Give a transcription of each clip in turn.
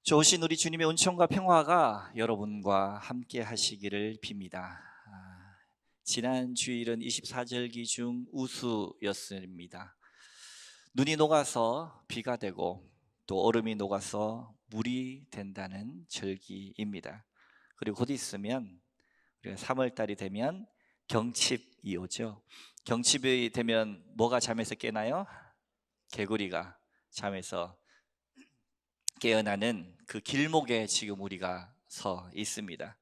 좋으신 우리 주님의 은총과 평화가 여러분과 함께 하시기를 빕니다. 지난 주일은 24절기 중 우수였습니다. 눈이 녹아서 비가 되고 또 얼음이 녹아서 물이 된다는 절기입니다. 그리고 곧 있으면 우리가 3월달이 되면 경칩이 오죠. 경칩이 되면 뭐가 잠에서 깨나요? 개구리가 잠에서 깨어나는 그 길목에 지금 우리가 서 있습니다.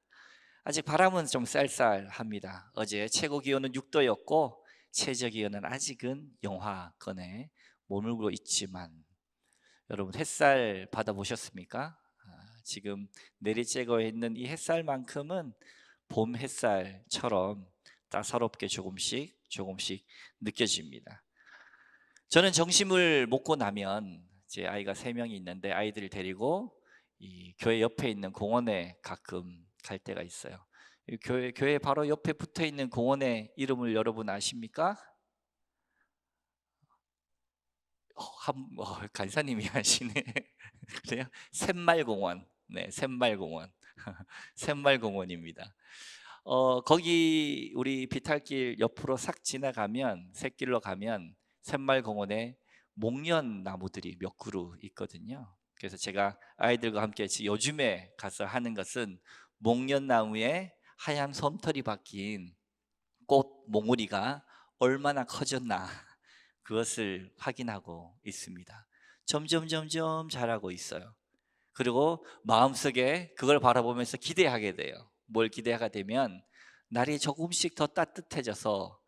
아직 바람은 좀 쌀쌀합니다. 어제 최고 기온은 6도였고 최저 기온은 아직은 영하권에 머물고 있지만, 여러분 햇살 받아보셨습니까? 지금 내리쬐고 있는 이 햇살만큼은 봄 햇살처럼 따사롭게 조금씩 느껴집니다. 저는 점심을 먹고 나면 제 아이가 3명이 있는데 아이들을 데리고 이 교회 옆에 있는 공원에 가끔 갈 때가 있어요. 교회 바로 옆에 붙어 있는 공원의 이름을 여러분 아십니까? 간사님이 하시네. 그래요? 샘말공원. 네, 샘말공원. 샘말공원입니다. 거기 우리 비탈길 옆으로 싹 지나가면, 샛길로 가면 샘말공원에 목련 나무들이 몇 그루 있거든요. 그래서 제가 아이들과 함께 요즘에 가서 하는 것은 목련 나무에 하얀 솜털이 박힌 꽃 몽우리가 얼마나 커졌나 그것을 확인하고 있습니다. 점점 자라고 있어요. 그리고 마음속에 그걸 바라보면서 기대하게 돼요. 뭘 기대하게 되면 날이 조금씩 더 따뜻해져서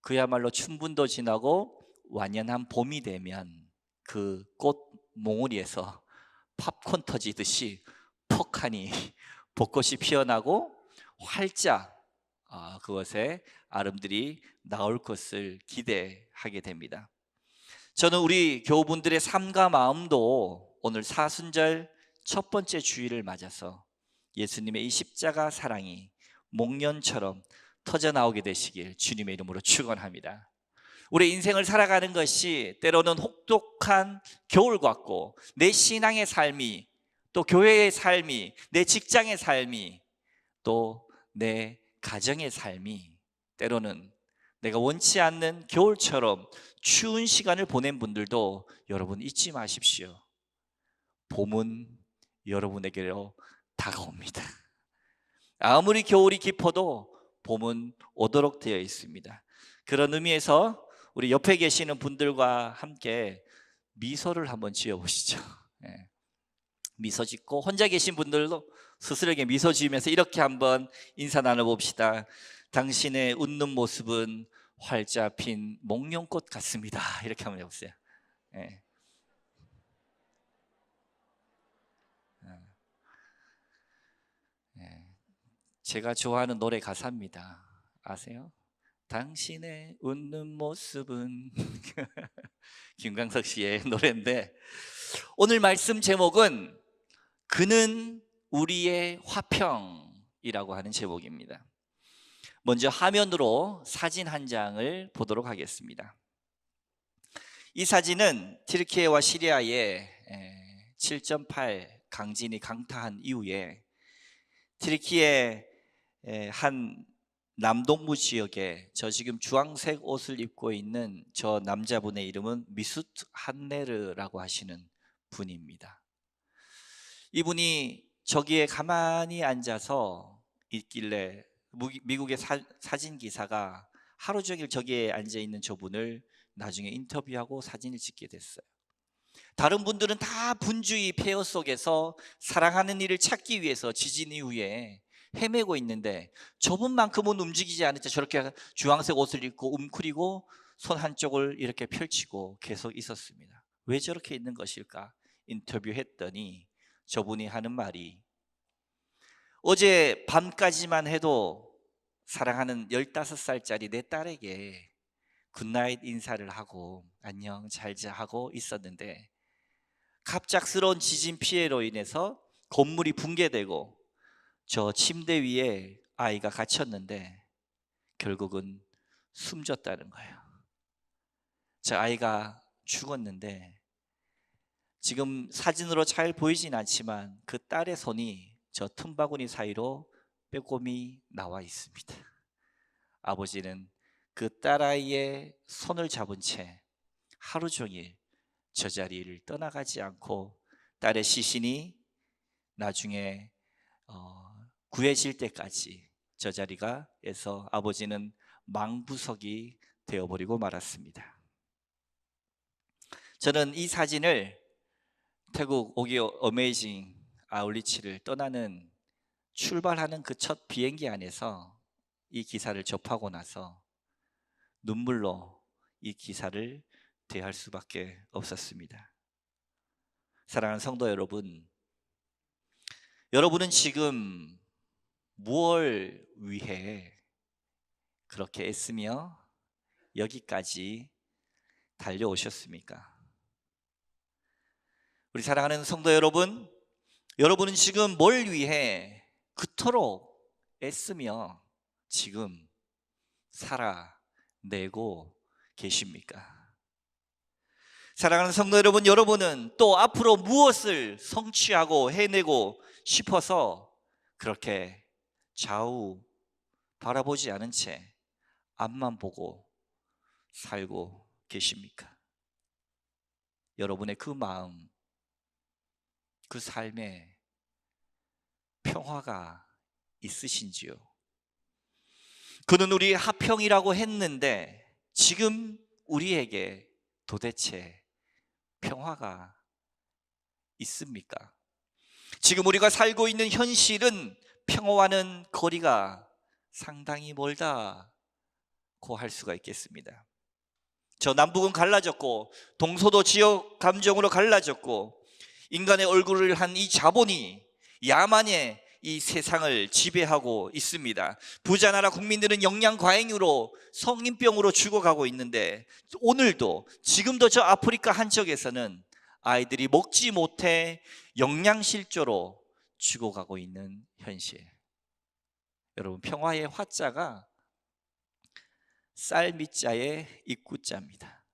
그야말로 춘분도 지나고 완연한 봄이 되면 그 꽃 몽우리에서 팝콘 터지듯이 퍽하니 벚꽃이 피어나고 활짝 그것에 아름들이 나올 것을 기대하게 됩니다. 저는 우리 교우분들의 삶과 마음도 오늘 사순절 첫 번째 주일을 맞아서 예수님의 이 십자가 사랑이 목련처럼 터져나오게 되시길 주님의 이름으로 축원합니다. 우리 인생을 살아가는 것이 때로는 혹독한 겨울 같고, 내 신앙의 삶이, 또 교회의 삶이, 내 직장의 삶이, 또 내 가정의 삶이 때로는 내가 원치 않는 겨울처럼 추운 시간을 보낸 분들도 여러분 잊지 마십시오. 봄은 여러분에게로 다가옵니다. 아무리 겨울이 깊어도 봄은 오도록 되어 있습니다. 그런 의미에서 우리 옆에 계시는 분들과 함께 미소를 한번 지어보시죠. 미소 짓고, 혼자 계신 분들도 스스로에게 미소 지으면서 이렇게 한번 인사 나눠봅시다. 당신의 웃는 모습은 활짝 핀 목련꽃 같습니다. 이렇게 한번 해보세요. 예. 예. 제가 좋아하는 노래 가사입니다. 아세요? 당신의 웃는 모습은 김광석 씨의 노래인데, 오늘 말씀 제목은 그는 우리의 화평이라고 하는 제목입니다. 먼저 화면으로 사진 한 장을 보도록 하겠습니다. 이 사진은 튀르키예와 시리아의 7.8 강진이 강타한 이후에 튀르키예 한 남동부 지역에 저 지금 주황색 옷을 입고 있는 저 남자분의 이름은 미수트 한네르라고 하시는 분입니다. 이분이 저기에 가만히 앉아서 있길래 미국의 사진 기사가 하루 종일 저기에 앉아 있는 저분을 나중에 인터뷰하고 사진을 찍게 됐어요. 다른 분들은 다 분주히 폐허 속에서 사랑하는 이를 찾기 위해서 지진 이후에 헤매고 있는데, 저분만큼은 움직이지 않을 때 저렇게 주황색 옷을 입고 웅크리고 손 한쪽을 이렇게 펼치고 계속 있었습니다. 왜 저렇게 있는 것일까 인터뷰했더니 저분이 하는 말이, 어제 밤까지만 해도 사랑하는 15살짜리 내 딸에게 굿나잇 인사를 하고 안녕 잘자 하고 있었는데, 갑작스러운 지진 피해로 인해서 건물이 붕괴되고 저 침대 위에 아이가 갇혔는데 결국은 숨졌다는 거예요. 저 아이가 죽었는데 지금 사진으로 잘 보이진 않지만 그 딸의 손이 저 틈바구니 사이로 빼꼼히 나와 있습니다. 아버지는 그 딸아이의 손을 잡은 채 하루 종일 저 자리를 떠나가지 않고 딸의 시신이 나중에 구해질 때까지 저 자리가에서 아버지는 망부석이 되어버리고 말았습니다. 저는 이 사진을 태국 오기오 어메이징 아울리치를 떠나는 출발하는 그 첫 비행기 안에서 이 기사를 접하고 나서 눈물로 이 기사를 대할 수밖에 없었습니다. 사랑하는 성도 여러분, 여러분은 지금 무엇을 위해 그렇게 애쓰며 여기까지 달려오셨습니까? 우리 사랑하는 성도 여러분, 여러분은 지금 뭘 위해 그토록 애쓰며 지금 살아내고 계십니까? 사랑하는 성도 여러분, 여러분은 또 앞으로 무엇을 성취하고 해내고 싶어서 그렇게 좌우 바라보지 않은 채 앞만 보고 살고 계십니까? 여러분의 그 마음, 그 삶에 평화가 있으신지요? 그는 우리의 하평이라고 했는데 지금 우리에게 도대체 평화가 있습니까? 지금 우리가 살고 있는 현실은 평화와는 거리가 상당히 멀다고 할 수가 있겠습니다. 저 남북은 갈라졌고 동서도 지역 감정으로 갈라졌고 인간의 얼굴을 한 이 자본이 야만의 이 세상을 지배하고 있습니다. 부자 나라 국민들은 영양 과잉으로 성인병으로 죽어가고 있는데 오늘도 지금도 저 아프리카 한쪽에서는 아이들이 먹지 못해 영양실조로 죽어가고 있는 현실. 여러분, 평화의 화자가 쌀 밑자의 입구자입니다.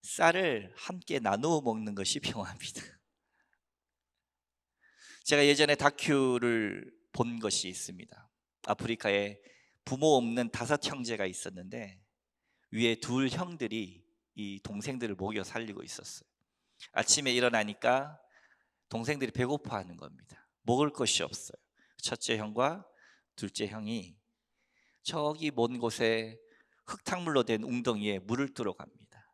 쌀을 함께 나누어 먹는 것이 평화입니다. 제가 예전에 다큐를 본 것이 있습니다. 아프리카에 부모 없는 5 형제가 있었는데 위에 2 형들이 이 동생들을 먹여 살리고 있었어요. 아침에 일어나니까 동생들이 배고파하는 겁니다. 먹을 것이 없어요. 첫째 형과 둘째 형이 저기 먼 곳에 흙탕물로 된 웅덩이에 물을 뜨러 갑니다.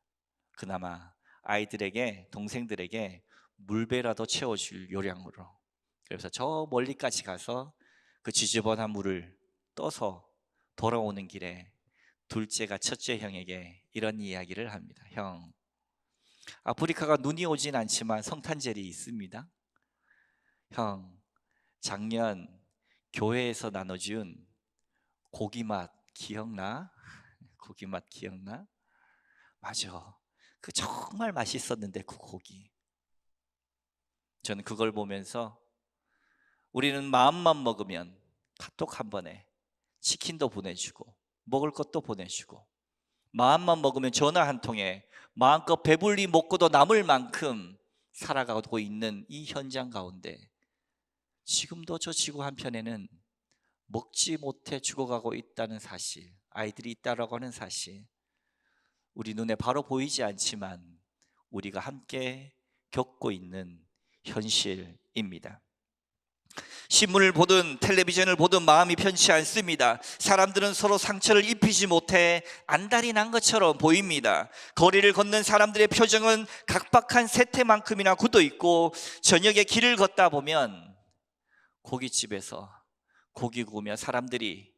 그나마 아이들에게, 동생들에게 물배라도 채워줄 요량으로. 그래서 저 멀리까지 가서 그 지저분한 물을 떠서 돌아오는 길에 둘째가 첫째 형에게 이런 이야기를 합니다. 형, 아프리카가 눈이 오진 않지만 성탄절이 있습니다. 형, 작년 교회에서 나눠준 고기맛 기억나? 고기맛 기억나? 맞아, 그 정말 맛있었는데 그 고기. 저는 그걸 보면서 우리는 마음만 먹으면 카톡 한 번에 치킨도 보내주고 먹을 것도 보내주고, 마음만 먹으면 전화 한 통에 마음껏 배불리 먹고도 남을 만큼 살아가고 있는 이 현장 가운데 지금도 저 지구 한편에는 먹지 못해 죽어가고 있다는 사실, 아이들이 있다라고 하는 사실, 우리 눈에 바로 보이지 않지만 우리가 함께 겪고 있는 현실입니다. 신문을 보든 텔레비전을 보든 마음이 편치 않습니다. 사람들은 서로 상처를 입히지 못해 안달이 난 것처럼 보입니다. 거리를 걷는 사람들의 표정은 각박한 세태만큼이나 굳어 있고, 저녁에 길을 걷다 보면 고깃집에서 고기 구우며 사람들이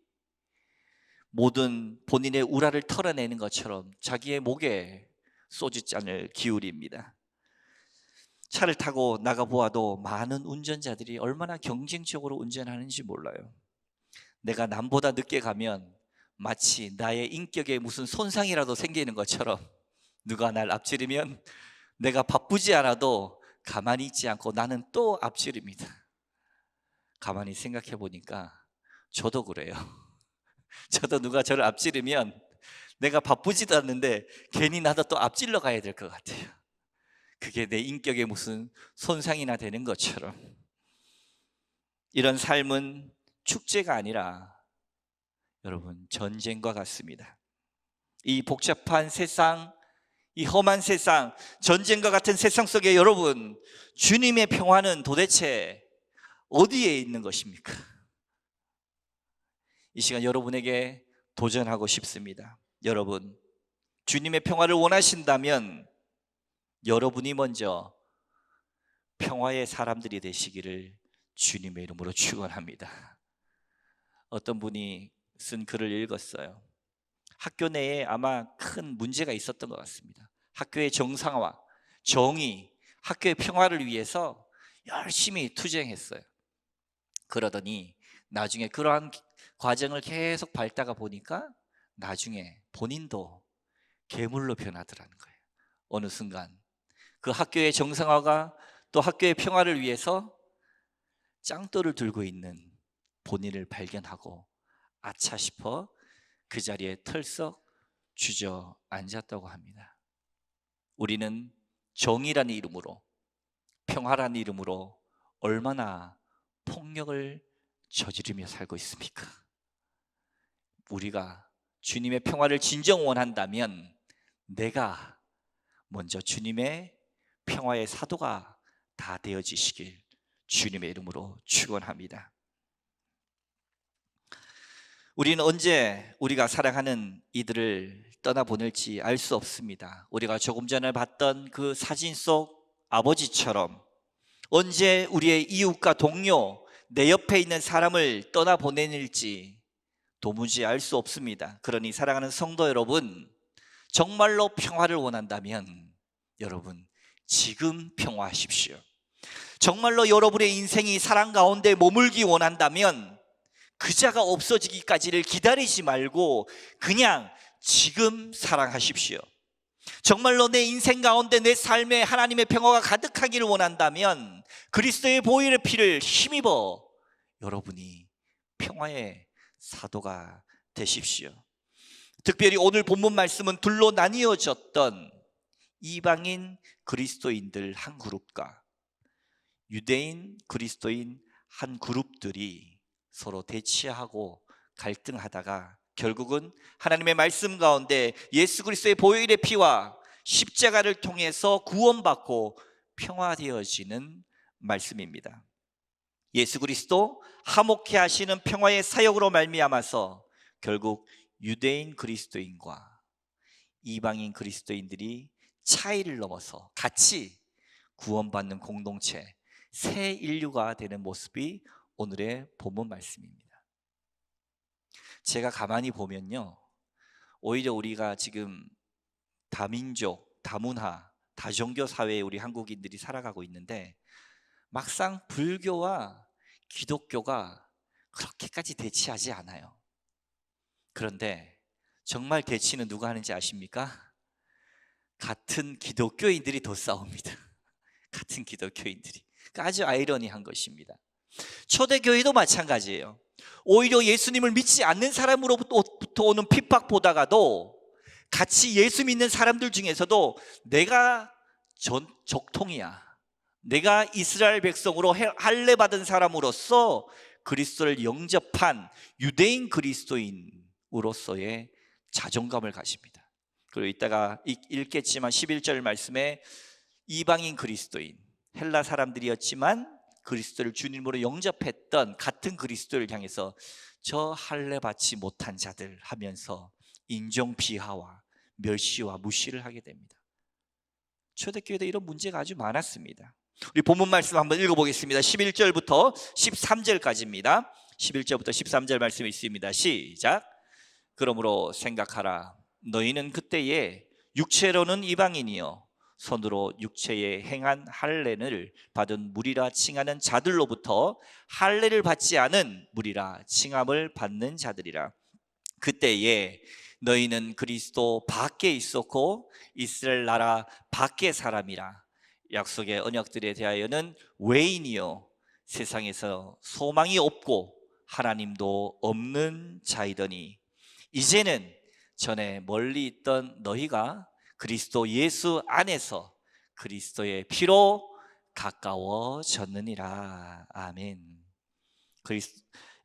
모든 본인의 우라를 털어내는 것처럼 자기의 목에 소주잔을 기울입니다. 차를 타고 나가보아도 많은 운전자들이 얼마나 경쟁적으로 운전하는지 몰라요. 내가 남보다 늦게 가면 마치 나의 인격에 무슨 손상이라도 생기는 것처럼 누가 날 앞지르면 내가 바쁘지 않아도 가만히 있지 않고 나는 또 앞지릅니다. 가만히 생각해 보니까 저도 그래요. 저도 누가 저를 앞지르면 내가 바쁘지도 않는데 괜히 나도 또 앞질러 가야 될 것 같아요. 그게 내 인격에 무슨 손상이나 되는 것처럼. 이런 삶은 축제가 아니라 여러분 전쟁과 같습니다. 이 복잡한 세상, 이 험한 세상, 전쟁과 같은 세상 속에 여러분, 주님의 평화는 도대체 어디에 있는 것입니까? 이 시간 여러분에게 도전하고 싶습니다. 여러분, 주님의 평화를 원하신다면 여러분이 먼저 평화의 사람들이 되시기를 주님의 이름으로 축원합니다. 어떤 분이 쓴 글을 읽었어요. 학교 내에 아마 큰 문제가 있었던 것 같습니다. 학교의 정상화, 정의, 학교의 평화를 위해서 열심히 투쟁했어요. 그러더니 나중에 그러한 과정을 계속 밟다가 보니까 나중에 본인도 괴물로 변하더라는 거예요. 어느 순간 그 학교의 정상화가 또 학교의 평화를 위해서 짱돌을 들고 있는 본인을 발견하고 아차 싶어 그 자리에 털썩 주저앉았다고 합니다. 우리는 정의라는 이름으로, 평화라는 이름으로 얼마나 폭력을 저지르며 살고 있습니까? 우리가 주님의 평화를 진정 원한다면 내가 먼저 주님의 평화의 사도가 다 되어지시길 주님의 이름으로 축원합니다. 우리는 언제 우리가 사랑하는 이들을 떠나보낼지 알 수 없습니다. 우리가 조금 전에 봤던 그 사진 속 아버지처럼 언제 우리의 이웃과 동료, 내 옆에 있는 사람을 떠나보낼지 도무지 알 수 없습니다. 그러니 사랑하는 성도 여러분, 정말로 평화를 원한다면 여러분 지금 평화하십시오. 정말로 여러분의 인생이 사랑 가운데 머물기 원한다면 그자가 없어지기까지를 기다리지 말고 그냥 지금 사랑하십시오. 정말로 내 인생 가운데 내 삶에 하나님의 평화가 가득하기를 원한다면 그리스도의 보혈의 피를 힘입어 여러분이 평화의 사도가 되십시오. 특별히 오늘 본문 말씀은 둘로 나뉘어졌던 이방인 그리스도인들 한 그룹과 유대인 그리스도인 한 그룹들이 서로 대치하고 갈등하다가 결국은 하나님의 말씀 가운데 예수 그리스도의 보혈의 피와 십자가를 통해서 구원받고 평화되어지는 말씀입니다. 예수 그리스도 화목케 하시는 평화의 사역으로 말미암아서 결국 유대인 그리스도인과 이방인 그리스도인들이 차이를 넘어서 같이 구원받는 공동체, 새 인류가 되는 모습이 오늘의 본문 말씀입니다. 제가 가만히 보면요, 오히려 우리가 지금 다민족, 다문화, 다종교 사회에 우리 한국인들이 살아가고 있는데 막상 불교와 기독교가 그렇게까지 대치하지 않아요. 그런데 정말 대치는 누가 하는지 아십니까? 같은 기독교인들이 더 싸웁니다. 같은 기독교인들이. 아주 아이러니한 것입니다. 초대교회도 마찬가지예요. 오히려 예수님을 믿지 않는 사람으로부터 오는 핍박보다가도 같이 예수 믿는 사람들 중에서도 내가 적통이야, 내가 이스라엘 백성으로 할례 받은 사람으로서 그리스도를 영접한 유대인 그리스도인으로서의 자존감을 가집니다. 그리고 이따가 읽겠지만 11절 말씀에 이방인 그리스도인, 헬라 사람들이었지만 그리스도를 주님으로 영접했던 같은 그리스도를 향해서 저 할례 받지 못한 자들 하면서 인종 비하와 멸시와 무시를 하게 됩니다. 초대교회도 이런 문제가 아주 많았습니다. 우리 본문 말씀 한번 읽어보겠습니다. 11절부터 13절까지입니다. 11절부터 13절 말씀이 있습니다. 시작. 그러므로 생각하라. 너희는 그때에 육체로는 이방인이요 손으로 육체에 행한 할례를 받은 무리라 칭하는 자들로부터 할례를 받지 않은 무리라 칭함을 받는 자들이라. 그때에 너희는 그리스도 밖에 있었고 이스라엘 나라 밖의 사람이라. 약속의 언약들에 대하여는 외인이요 세상에서 소망이 없고 하나님도 없는 자이더니 이제는 전에 멀리 있던 너희가 그리스도 예수 안에서 그리스도의 피로 가까워졌느니라. 아멘.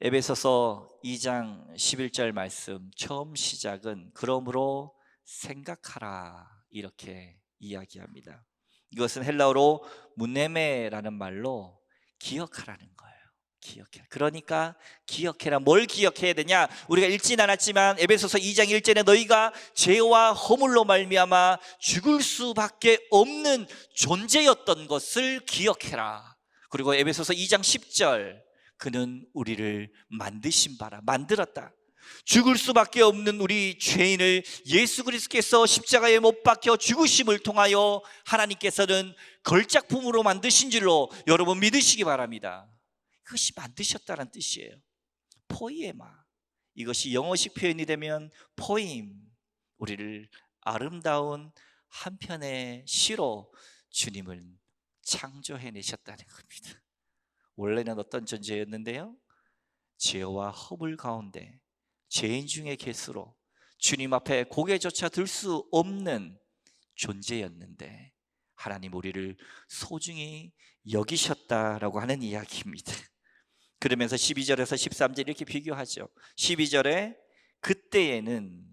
에베소서 2장 11절 말씀 처음 시작은 그러므로 생각하라 이렇게 이야기합니다. 이것은 헬라어로 무네메라는 말로 기억하라는 거예요. 기억해라. 그러니까 기억해라. 뭘 기억해야 되냐? 우리가 읽진 않았지만 에베소서 2장 1절에 너희가 죄와 허물로 말미암아 죽을 수밖에 없는 존재였던 것을 기억해라. 그리고 에베소서 2장 10절 그는 우리를 만드신 바라, 만들었다. 죽을 수밖에 없는 우리 죄인을 예수 그리스도께서 십자가에 못 박혀 죽으심을 통하여 하나님께서는 걸작품으로 만드신 줄로 여러분 믿으시기 바랍니다. 그것이 만드셨다는 뜻이에요. 포이에마. 이것이 영어식 표현이 되면 포임. 우리를 아름다운 한 편의 시로 주님을 창조해내셨다는 겁니다. 원래는 어떤 존재였는데요? 죄와 허물 가운데 죄인 중에 개수로 주님 앞에 고개조차 들 수 없는 존재였는데 하나님 우리를 소중히 여기셨다라고 하는 이야기입니다. 그러면서 12절에서 13절 이렇게 비교하죠. 12절에 그때에는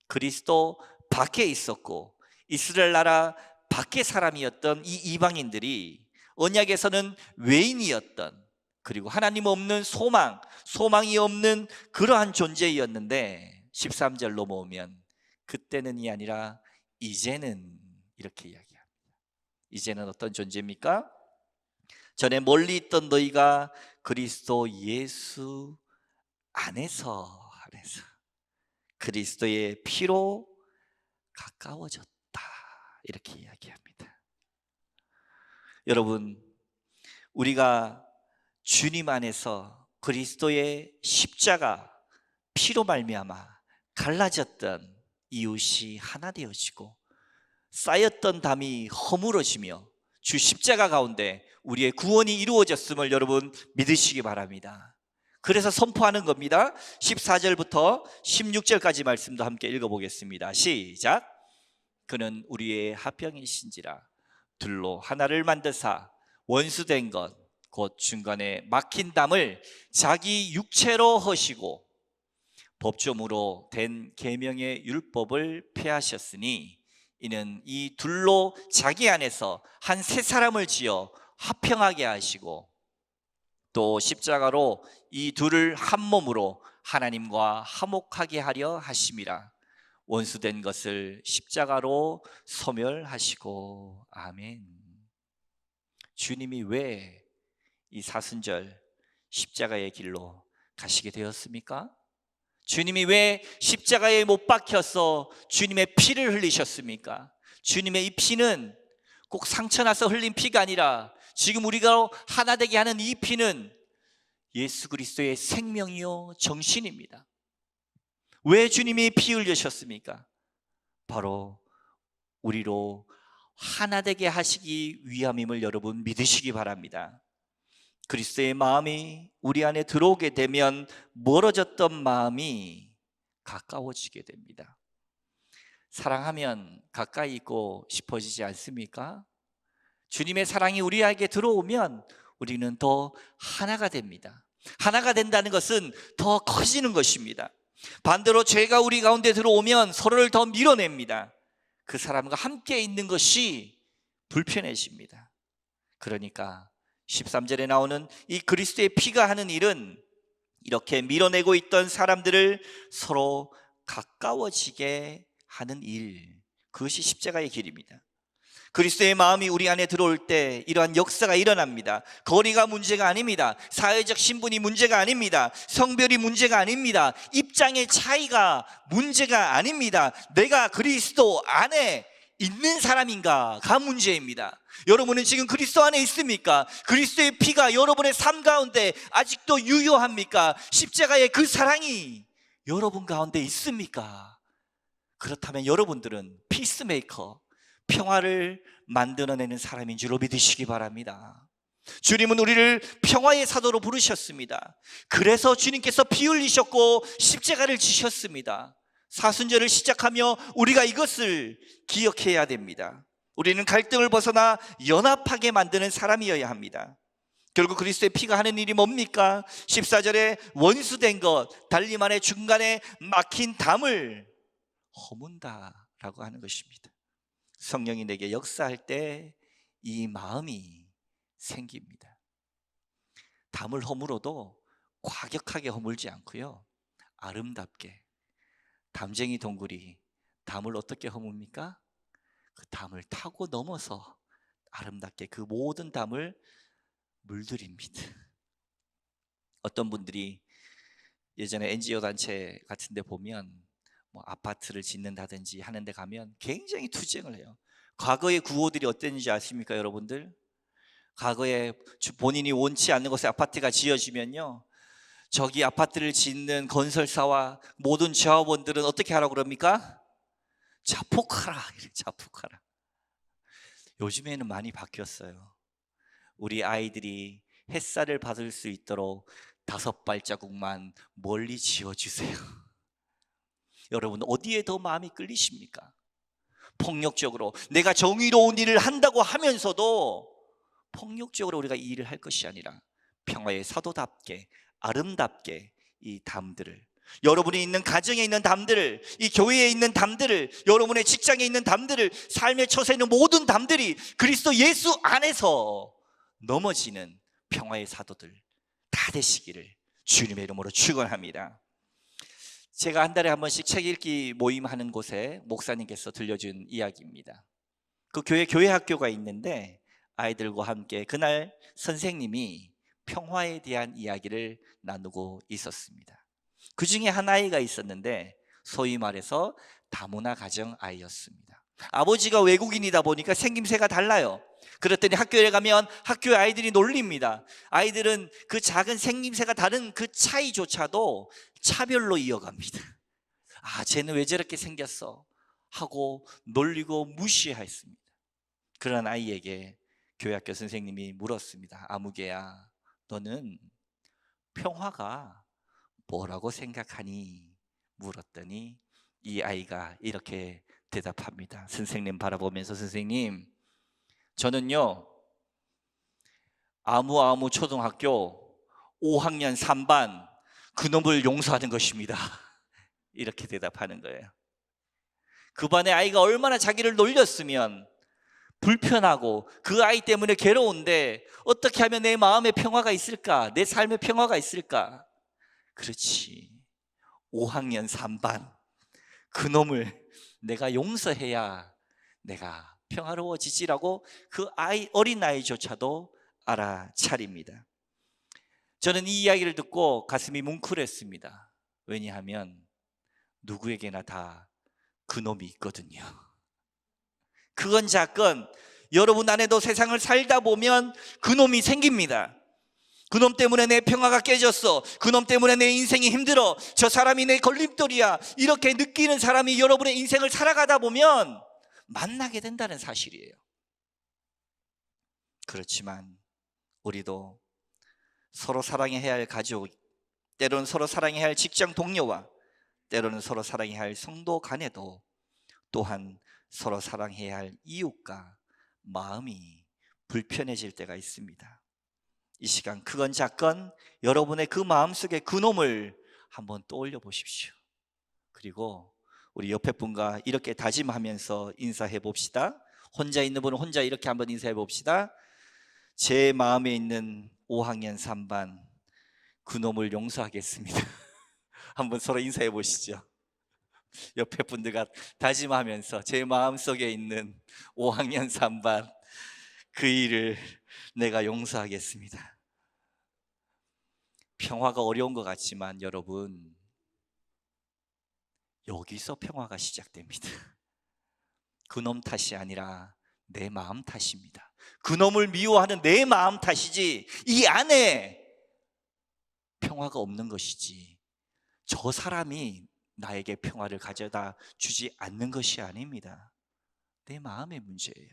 그리스도 밖에 있었고 이스라엘 나라 밖의 사람이었던 이 이방인들이 언약에서는 외인이었던, 그리고 하나님 없는 소망이 없는 그러한 존재였는데 13절 넘어오면 그때는이 아니라 이제는 이렇게 이야기합니다. 이제는 어떤 존재입니까? 전에 멀리 있던 너희가 그리스도 예수 안에서 그리스도의 피로 가까워졌다 이렇게 이야기합니다. 여러분, 우리가 주님 안에서 그리스도의 십자가 피로 말미암아 갈라졌던 이웃이 하나 되어지고 쌓였던 담이 허물어지며 주 십자가 가운데 우리의 구원이 이루어졌음을 여러분 믿으시기 바랍니다. 그래서 선포하는 겁니다. 14절부터 16절까지 말씀도 함께 읽어보겠습니다. 시작. 그는 우리의 합병이신지라 둘로 하나를 만드사 원수된 것 곧 중간에 막힌 담을 자기 육체로 허시고 법조문으로 된 계명의 율법을 폐하셨으니 이는 이 둘로 자기 안에서 한 새 사람을 지어 화평하게 하시고 또 십자가로 이 둘을 한 몸으로 하나님과 화목하게 하려 하심이라. 원수된 것을 십자가로 소멸하시고. 아멘. 주님이 왜 이 사순절 십자가의 길로 가시게 되었습니까? 주님이 왜 십자가에 못 박혀서 주님의 피를 흘리셨습니까? 주님의 이 피는 꼭 상처나서 흘린 피가 아니라 지금 우리가 하나 되게 하는 이 피는 예수 그리스도의 생명이요 정신입니다. 왜 주님이 피 흘리셨습니까? 바로 우리로 하나 되게 하시기 위함임을 여러분 믿으시기 바랍니다. 그리스도의 마음이 우리 안에 들어오게 되면 멀어졌던 마음이 가까워지게 됩니다. 사랑하면 가까이 있고 싶어지지 않습니까? 주님의 사랑이 우리에게 들어오면 우리는 더 하나가 됩니다. 하나가 된다는 것은 더 커지는 것입니다. 반대로 죄가 우리 가운데 들어오면 서로를 더 밀어냅니다. 그 사람과 함께 있는 것이 불편해집니다. 그러니까 13절에 나오는 이 그리스도의 피가 하는 일은 이렇게 밀어내고 있던 사람들을 서로 가까워지게 하는 일, 그것이 십자가의 길입니다. 그리스도의 마음이 우리 안에 들어올 때 이러한 역사가 일어납니다. 거리가 문제가 아닙니다. 사회적 신분이 문제가 아닙니다. 성별이 문제가 아닙니다. 입장의 차이가 문제가 아닙니다. 내가 그리스도 안에 있는 사람인가가 문제입니다. 여러분은 지금 그리스도 안에 있습니까? 그리스도의 피가 여러분의 삶 가운데 아직도 유효합니까? 십자가의 그 사랑이 여러분 가운데 있습니까? 그렇다면 여러분들은 피스메이커, 평화를 만들어내는 사람인 줄로 믿으시기 바랍니다. 주님은 우리를 평화의 사도로 부르셨습니다. 그래서 주님께서 피 흘리셨고 십자가를 지셨습니다. 사순절을 시작하며 우리가 이것을 기억해야 됩니다. 우리는 갈등을 벗어나 연합하게 만드는 사람이어야 합니다. 결국 그리스도의 피가 하는 일이 뭡니까? 14절에 원수된 것, 달리 말해 중간에 막힌 담을 허문다라고 하는 것입니다. 성령이 내게 역사할 때 이 마음이 생깁니다. 담을 허물어도 과격하게 허물지 않고요, 아름답게. 담쟁이 동굴이 담을 어떻게 허뭅니까? 그 담을 타고 넘어서 아름답게 그 모든 담을 물들입니다. 어떤 분들이 예전에 NGO 단체 같은 데 보면 뭐 아파트를 짓는다든지 하는 데 가면 굉장히 투쟁을 해요. 과거의 구호들이 어땠는지 아십니까, 여러분들? 과거에 본인이 원치 않는 곳에 아파트가 지어지면요, 저기 아파트를 짓는 건설사와 모든 조합원들은 어떻게 하라고 그럽니까? 자폭하라, 자폭하라. 요즘에는 많이 바뀌었어요. 우리 아이들이 햇살을 받을 수 있도록 5발자국만 멀리 지어주세요. 여러분, 어디에 더 마음이 끌리십니까? 폭력적으로 내가 정의로운 일을 한다고 하면서도 폭력적으로 우리가 이 일을 할 것이 아니라 평화의 사도답게 아름답게 이 담들을, 여러분이 있는 가정에 있는 담들을, 이 교회에 있는 담들을, 여러분의 직장에 있는 담들을, 삶의 처소에 있는 모든 담들이 그리스도 예수 안에서 넘어지는 평화의 사도들 다 되시기를 주님의 이름으로 축원합니다. 제가 한 달에 한 번씩 책 읽기 모임하는 곳에 목사님께서 들려준 이야기입니다. 그 교회 학교가 있는데 아이들과 함께 그날 선생님이 평화에 대한 이야기를 나누고 있었습니다. 그 중에 한 아이가 있었는데 소위 말해서 다문화 가정 아이였습니다. 아버지가 외국인이다 보니까 생김새가 달라요. 그랬더니 학교에 가면 학교의 아이들이 놀립니다. 아이들은 그 작은 생김새가 다른 그 차이조차도 차별로 이어갑니다. 아, 쟤는 왜 저렇게 생겼어? 하고 놀리고 무시했습니다. 그런 아이에게 교회학교 선생님이 물었습니다. 아무개야, 너는 평화가 뭐라고 생각하니? 물었더니 이 아이가 이렇게 대답합니다. 선생님 바라보면서, 선생님, 저는요 아무 초등학교 5학년 3반 그놈을 용서하는 것입니다. 이렇게 대답하는 거예요. 그 반의 아이가 얼마나 자기를 놀렸으면 불편하고 그 아이 때문에 괴로운데 어떻게 하면 내 마음의 평화가 있을까? 내 삶의 평화가 있을까? 그렇지, 5학년 3반 그놈을 내가 용서해야 내가 평화로워지지라고 그 어린 아이조차도 알아차립니다. 저는 이 이야기를 듣고 가슴이 뭉클했습니다. 왜냐하면 누구에게나 다 그놈이 있거든요. 그건 작건 여러분 안에도 세상을 살다 보면 그놈이 생깁니다. 그놈 때문에 내 평화가 깨졌어, 그놈 때문에 내 인생이 힘들어, 저 사람이 내 걸림돌이야, 이렇게 느끼는 사람이 여러분의 인생을 살아가다 보면 만나게 된다는 사실이에요. 그렇지만 우리도 서로 사랑해야 할 가족, 때로는 서로 사랑해야 할 직장 동료와 때로는 서로 사랑해야 할 성도 간에도 또한 서로 사랑해야 할 이웃과 마음이 불편해질 때가 있습니다. 이 시간 크건 작건 여러분의 그 마음속에 그놈을 한번 떠올려 보십시오. 그리고 우리 옆에 분과 이렇게 다짐하면서 인사해 봅시다. 혼자 있는 분은 혼자 이렇게 한번 인사해 봅시다. 제 마음에 있는 5학년 3반 그놈을 용서하겠습니다. 한번 서로 인사해 보시죠. 옆에 분들과 다짐하면서 제 마음속에 있는 5학년 3반 그 일을 내가 용서하겠습니다. 평화가 어려운 것 같지만 여러분, 여기서 평화가 시작됩니다. 그놈 탓이 아니라 내 마음 탓입니다. 그놈을 미워하는 내 마음 탓이지 이 안에 평화가 없는 것이지 저 사람이 나에게 평화를 가져다 주지 않는 것이 아닙니다. 내 마음의 문제예요.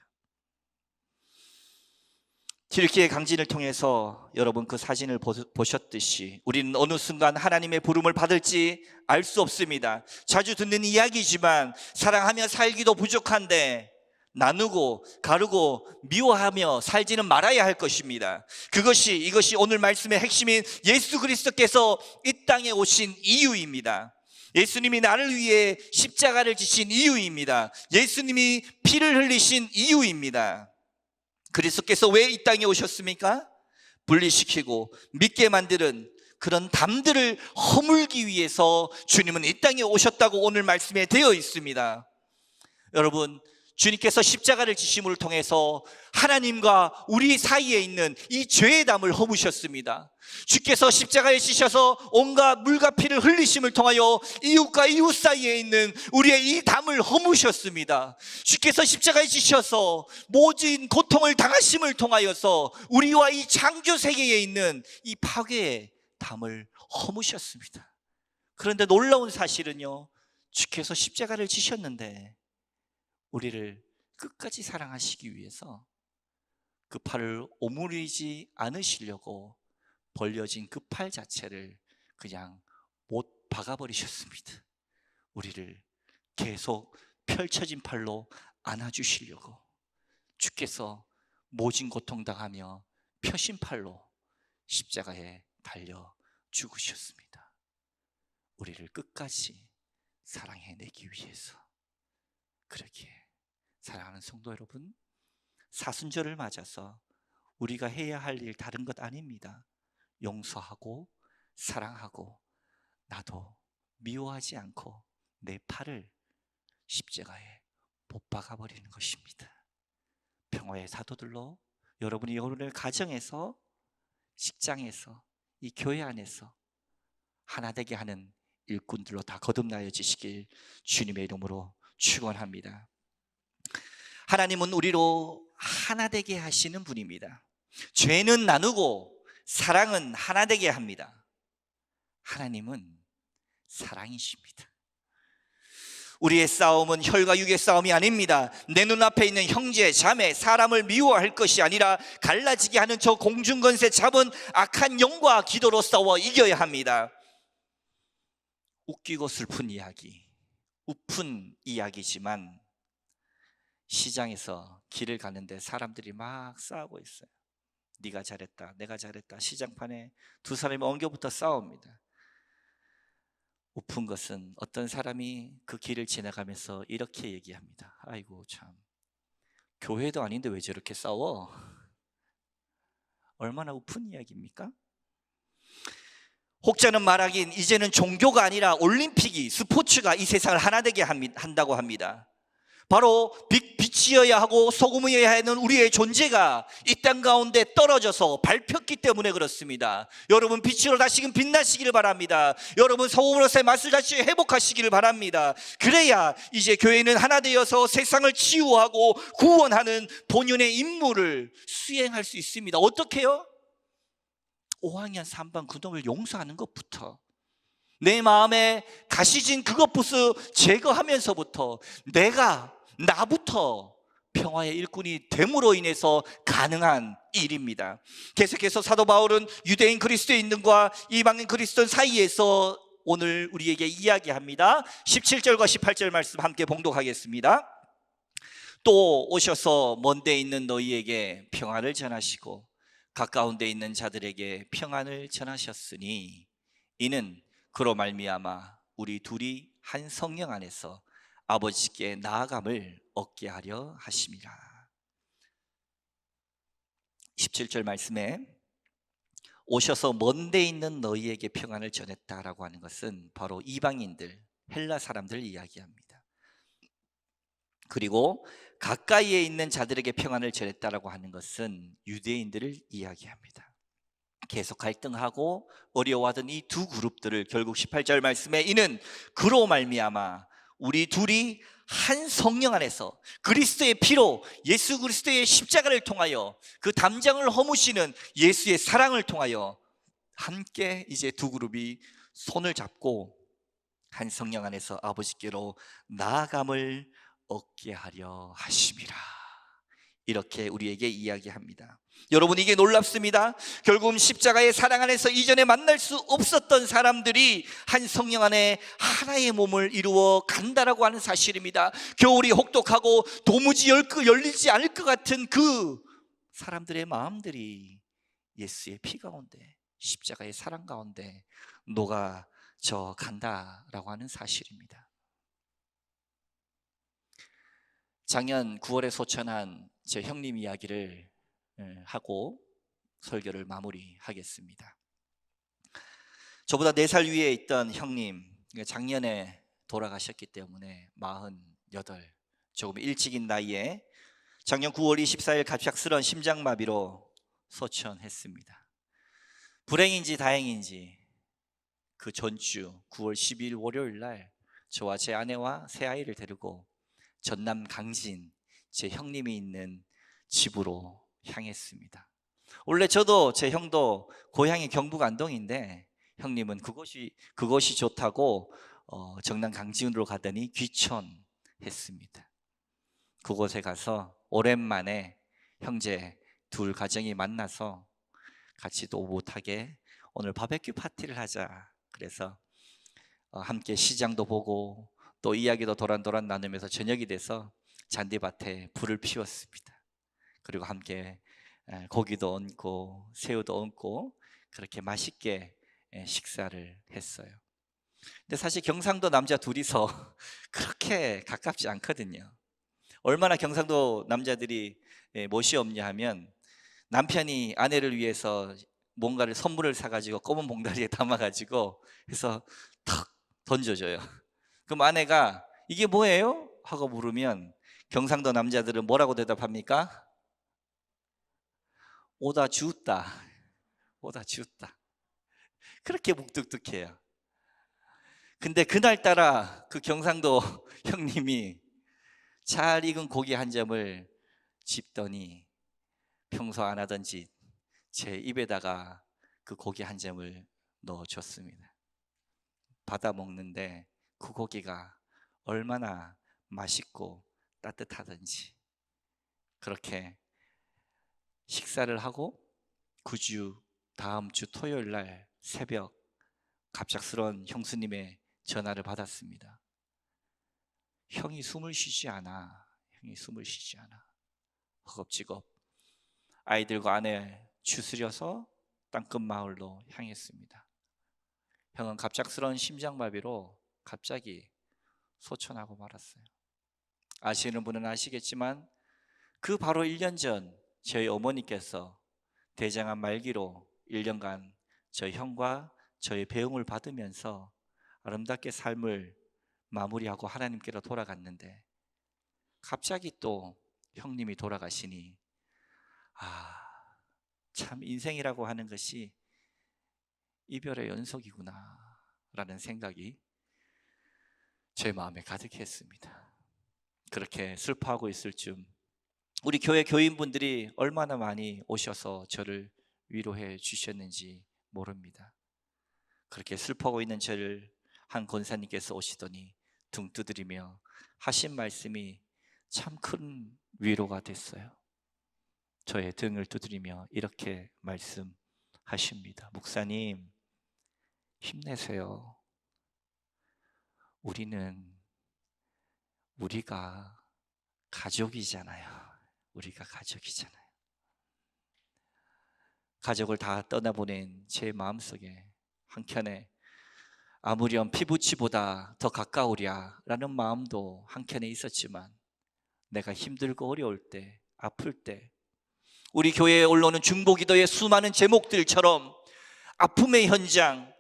튀르키예 강진을 통해서 여러분 그 사진을 보셨듯이 우리는 어느 순간 하나님의 부름을 받을지 알 수 없습니다. 자주 듣는 이야기지만 사랑하며 살기도 부족한데 나누고 가르고 미워하며 살지는 말아야 할 것입니다. 이것이 오늘 말씀의 핵심인 예수 그리스도께서 이 땅에 오신 이유입니다. 예수님이 나를 위해 십자가를 지신 이유입니다. 예수님이 피를 흘리신 이유입니다. 그리스도께서 왜 이 땅에 오셨습니까? 분리시키고 믿게 만드는 그런 담들을 허물기 위해서 주님은 이 땅에 오셨다고 오늘 말씀에 되어 있습니다. 여러분, 주님께서 십자가를 지심을 통해서 하나님과 우리 사이에 있는 이 죄의 담을 허무셨습니다. 주께서 십자가에 지셔서 온갖 물과 피를 흘리심을 통하여 이웃과 이웃 사이에 있는 우리의 이 담을 허무셨습니다. 주께서 십자가에 지셔서 모진 고통을 당하심을 통하여서 우리와 이 창조 세계에 있는 이 파괴의 담을 허무셨습니다. 그런데 놀라운 사실은요, 주께서 십자가를 지셨는데 우리를 끝까지 사랑하시기 위해서 그 팔을 오므리지 않으시려고 벌려진 그 팔 자체를 그냥 못 박아버리셨습니다. 우리를 계속 펼쳐진 팔로 안아주시려고 주께서 모진 고통당하며 펴신 팔로 십자가에 달려 죽으셨습니다. 우리를 끝까지 사랑해내기 위해서. 그렇게 사랑하는 성도 여러분, 사순절을 맞아서 우리가 해야 할 일 다른 것 아닙니다. 용서하고 사랑하고 나도 미워하지 않고 내 팔을 십자가에 못 박아버리는 것입니다. 평화의 사도들로 여러분이 여러분의 가정에서, 직장에서, 이 교회 안에서 하나 되게 하는 일꾼들로 다 거듭나여지시길 주님의 이름으로 축원합니다. 하나님은 우리로 하나 되게 하시는 분입니다. 죄는 나누고 사랑은 하나 되게 합니다. 하나님은 사랑이십니다. 우리의 싸움은 혈과 육의 싸움이 아닙니다. 내 눈앞에 있는 형제, 자매, 사람을 미워할 것이 아니라 갈라지게 하는 저 공중권세 잡은 악한 영과 기도로 싸워 이겨야 합니다. 웃기고 슬픈 이야기, 우픈 이야기지만 시장에서 길을 가는데 사람들이 막 싸우고 있어요. 네가 잘했다, 내가 잘했다. 시장판에 두 사람이 엉겨붙어 싸웁니다. 우픈 것은 어떤 사람이 그 길을 지나가면서 이렇게 얘기합니다. 아이고 참, 교회도 아닌데 왜 저렇게 싸워? 얼마나 우픈 이야기입니까? 혹자는 말하긴 이제는 종교가 아니라 올림픽이, 스포츠가 이 세상을 하나 되게 한다고 합니다. 바로 빛이어야 하고 소금이어야 하는 우리의 존재가 이 땅 가운데 떨어져서 밟혔기 때문에 그렇습니다. 여러분, 빛으로 다시금 빛나시기를 바랍니다. 여러분, 소금으로서의 맛을 다시 회복하시기를 바랍니다. 그래야 이제 교회는 하나 되어서 세상을 치유하고 구원하는 본연의 임무를 수행할 수 있습니다. 어떻게요? 5학년 3반 그놈을 용서하는 것부터, 내 마음에 가시진 그것부터 제거하면서부터 나부터 평화의 일꾼이 됨으로 인해서 가능한 일입니다. 계속해서 사도 바울은 유대인 그리스도인들과 이방인 그리스도인 사이에서 오늘 우리에게 이야기합니다. 17절과 18절 말씀 함께 봉독하겠습니다. 또 오셔서 먼 데 있는 너희에게 평안을 전하시고 가까운 데 있는 자들에게 평안을 전하셨으니 이는 그로 말미암아 우리 둘이 한 성령 안에서 아버지께 나아감을 얻게 하려 하심이라. 17절 말씀에 오셔서 먼 데 있는 너희에게 평안을 전했다라고 하는 것은 바로 이방인들, 헬라 사람들 이야기합니다. 그리고 가까이에 있는 자들에게 평안을 전했다라고 하는 것은 유대인들을 이야기합니다. 계속 갈등하고 어려워하던 이 두 그룹들을 결국 18절 말씀에 이는 그로 말미암아 우리 둘이 한 성령 안에서 그리스도의 피로, 예수 그리스도의 십자가를 통하여 그 담장을 허무시는 예수의 사랑을 통하여 함께 이제 두 그룹이 손을 잡고 한 성령 안에서 아버지께로 나아감을 얻게 하려 하심이라. 이렇게 우리에게 이야기합니다. 여러분, 이게 놀랍습니다. 결국은 십자가의 사랑 안에서 이전에 만날 수 없었던 사람들이 한 성령 안에 하나의 몸을 이루어 간다라고 하는 사실입니다. 겨울이 혹독하고 도무지 열리지 않을 것 같은 그 사람들의 마음들이 예수의 피 가운데, 십자가의 사랑 가운데 녹아져 간다라고 하는 사실입니다. 작년 9월에 소천한 제 형님 이야기를 하고 설교를 마무리하겠습니다. 저보다 4살 위에 있던 형님, 작년에 돌아가셨기 때문에 48, 조금 일찍인 나이에 작년 9월 24일 갑작스런 심장마비로 소천했습니다. 불행인지 다행인지 그 전주 9월 12일 월요일 날 저와 제 아내와 새 아이를 데리고 전남 강진 제 형님이 있는 집으로 향했습니다. 원래 저도 제 형도 고향이 경북 안동인데 형님은 그것이 좋다고 정남 강진으로 가더니 귀촌했습니다. 그곳에 가서 오랜만에 형제 둘 가정이 만나서 같이 또 오붓하게 오늘 바베큐 파티를 하자. 그래서 함께 시장도 보고 또 이야기도 도란도란 나누면서 저녁이 돼서 잔디밭에 불을 피웠습니다. 그리고 함께 고기도 얹고 새우도 얹고 그렇게 맛있게 식사를 했어요. 근데 사실 경상도 남자 둘이서 그렇게 가깝지 않거든요. 얼마나 경상도 남자들이 멋이 없냐 하면 남편이 아내를 위해서 뭔가를 선물을 사가지고 검은 봉다리에 담아가지고 해서 탁 던져줘요. 그럼 아내가 이게 뭐예요? 하고 물으면 경상도 남자들은 뭐라고 대답합니까? 오다 주었다. 오다 주었다. 그렇게 묵뚝뚝해요. 근데 그날따라 그 경상도 형님이 잘 익은 고기 한 점을 집더니 평소 안 하던 짓 제 입에다가 그 고기 한 점을 넣어줬습니다. 받아 먹는데 그 고기가 얼마나 맛있고 따뜻하던지. 그렇게 식사를 하고 그 주 다음 주 토요일 날 새벽 갑작스런 형수님의 전화를 받았습니다. 형이 숨을 쉬지 않아. 형이 숨을 쉬지 않아. 허겁지겁 아이들과 아내 추스려서 땅끝 마을로 향했습니다. 형은 갑작스러운 심장마비로 갑자기 소천하고 말았어요. 아시는 분은 아시겠지만 그 바로 1년 전 저희 어머니께서 대장암 말기로 1년간 저희 형과 저의 배웅을 받으면서 아름답게 삶을 마무리하고 하나님께로 돌아갔는데 갑자기 또 형님이 돌아가시니 참 인생이라고 하는 것이 이별의 연속이구나 라는 생각이 제 마음에 가득했습니다. 그렇게 슬퍼하고 있을 즈음 우리 교회 교인분들이 얼마나 많이 오셔서 저를 위로해 주셨는지 모릅니다. 그렇게 슬퍼하고 있는 저를 한 권사님께서 오시더니 등 두드리며 하신 말씀이 참 큰 위로가 됐어요. 저의 등을 두드리며 이렇게 말씀하십니다. 목사님, 힘내세요. 우리가 가족이잖아요. 우리가 가족이잖아요. 가족을 다 떠나보낸 제 마음속에 한켠에 아무렴 피부치보다 더 가까우랴 라는 마음도 한켠에 있었지만 내가 힘들고 어려울 때, 아플 때 우리 교회에 올라오는 중보기도의 수많은 제목들처럼 아픔의 현장,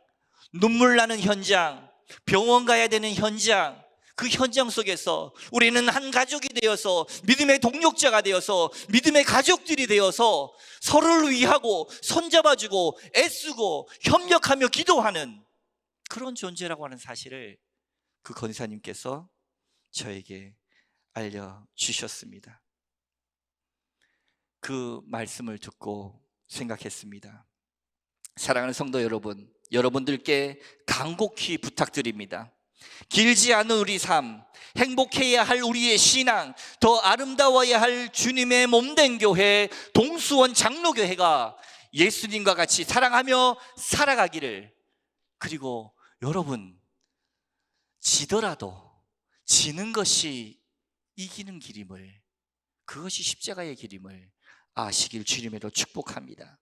눈물 나는 현장, 병원 가야 되는 현장, 그 현장 속에서 우리는 한 가족이 되어서 믿음의 동력자가 되어서 믿음의 가족들이 되어서 서로를 위하고 손잡아주고 애쓰고 협력하며 기도하는 그런 존재라고 하는 사실을 그 권사님께서 저에게 알려주셨습니다. 그 말씀을 듣고 생각했습니다. 사랑하는 성도 여러분, 여러분들께 간곡히 부탁드립니다. 길지 않은 우리 삶, 행복해야 할 우리의 신앙, 더 아름다워야 할 주님의 몸된 교회, 동수원 장로교회가 예수님과 같이 사랑하며 살아가기를, 그리고 여러분, 지더라도 지는 것이 이기는 길임을, 그것이 십자가의 길임을 아시길 주님으로 축복합니다.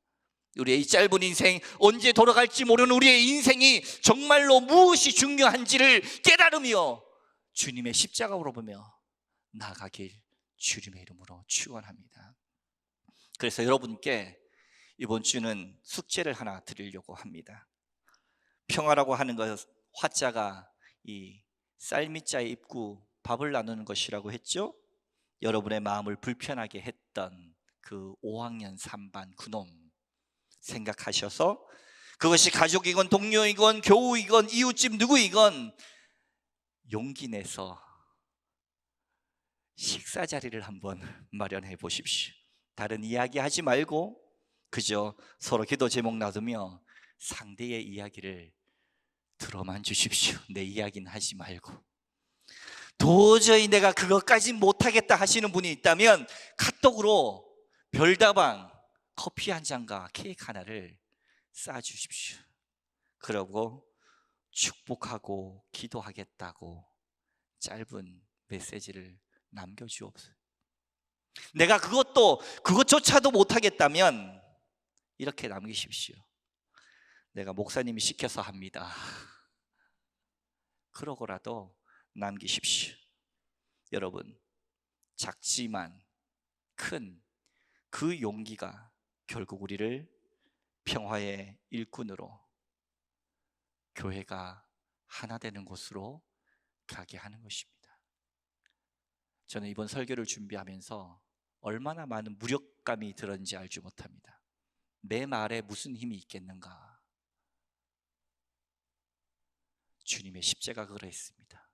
우리의 이 짧은 인생, 언제 돌아갈지 모르는 우리의 인생이 정말로 무엇이 중요한지를 깨달으며 주님의 십자가로 보며 나아가길 주님의 이름으로 축원합니다. 그래서 여러분께 이번 주는 숙제를 하나 드리려고 합니다. 평화라고 하는 것, 화자가 이 쌀밑자의 입구, 밥을 나누는 것이라고 했죠. 여러분의 마음을 불편하게 했던 그 5학년 3반 그놈 생각하셔서, 그것이 가족이건 동료이건 교우이건 이웃집 누구이건 용기 내서 식사 자리를 한번 마련해 보십시오. 다른 이야기 하지 말고 그저 서로 기도 제목 놔두며 상대의 이야기를 들어만 주십시오. 내 이야기는 하지 말고. 도저히 내가 그것까진 못하겠다 하시는 분이 있다면 카톡으로 별다방 커피 한 잔과 케이크 하나를 쏴주십시오. 그러고 축복하고 기도하겠다고 짧은 메시지를 남겨주옵소서. 내가 그것조차도 못하겠다면 이렇게 남기십시오. 내가 목사님이 시켜서 합니다. 그러고라도 남기십시오. 여러분, 작지만 큰 그 용기가 결국 우리를 평화의 일꾼으로, 교회가 하나 되는 곳으로 가게 하는 것입니다. 저는 이번 설교를 준비하면서 얼마나 많은 무력감이 들었는지 알지 못합니다. 내 말에 무슨 힘이 있겠는가? 주님의 십자가가 그랬습니다.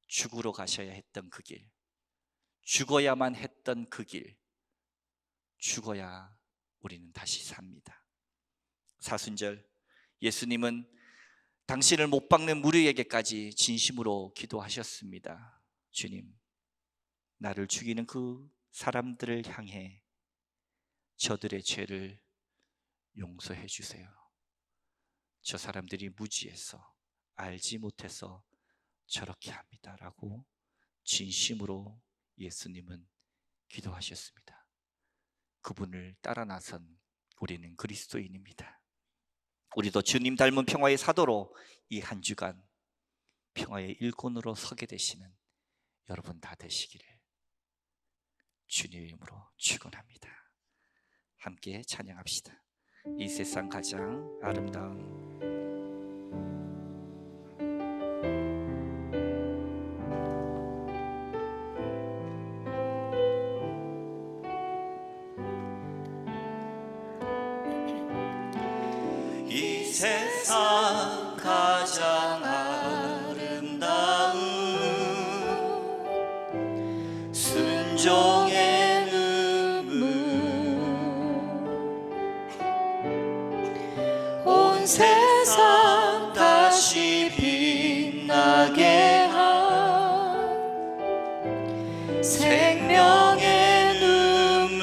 죽으러 가셔야 했던 그 길, 죽어야만 했던 그 길, 죽어야 우리는 다시 삽니다. 사순절, 예수님은 당신을 못 박는 무리에게까지 진심으로 기도하셨습니다. 주님, 나를 죽이는 그 사람들을 향해 저들의 죄를 용서해 주세요. 저 사람들이 무지해서, 알지 못해서 저렇게 합니다 라고 진심으로 예수님은 기도하셨습니다. 그분을 따라 나선 우리는 그리스도인입니다. 우리도 주님 닮은 평화의 사도로 이 한 주간 평화의 일꾼으로 서게 되시는 여러분 다 되시기를 주님의 이름으로 축원합니다. 함께 찬양합시다. 이 세상 가장 아름다운 이 세상 가장 아름다운 순종의 눈물, 온 세상 다시 빛나게 한 생명의 눈물,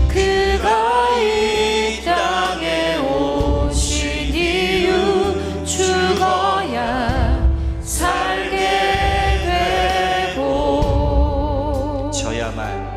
그가 이 땅에 오신 이유, 죽어야 살게 되고 저야만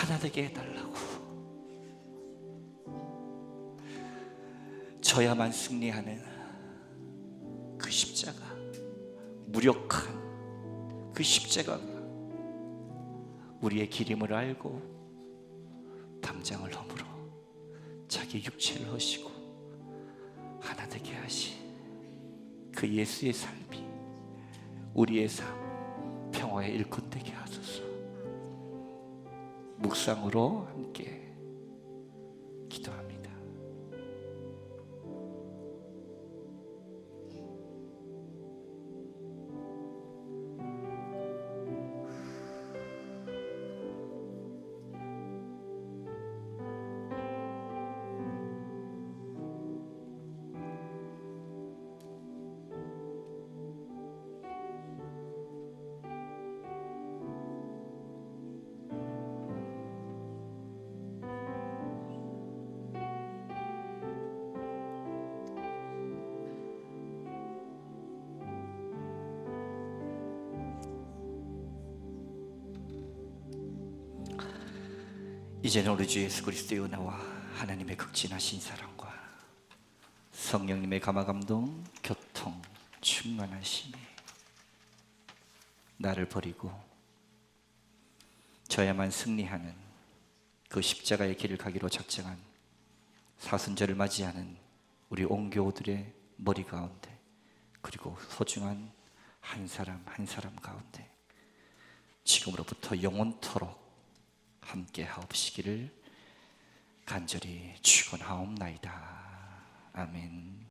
하나 되게 해달라고. 저야만 승리하는 그 십자가, 무력한 그 십자가가 우리의 길임을 알고 담장을 허물어 자기 육체를 허시고 하나 되게 하신 그 예수의 삶이 우리의 삶 평화의 일꾼 되게 하소서. 묵상으로 함께 기도합니다. 이제는 우리 주 예수 그리스도의 은혜와 하나님의 극진하신 사랑과 성령님의 감화감동 교통 충만하심이 나를 버리고 저야만 승리하는 그 십자가의 길을 가기로 작정한 사순절을 맞이하는 우리 온 교우들의 머리 가운데, 그리고 소중한 한 사람 한 사람 가운데 지금으로부터 영원토록 함께 하옵시기를 간절히 축원하옵나이다. 아멘.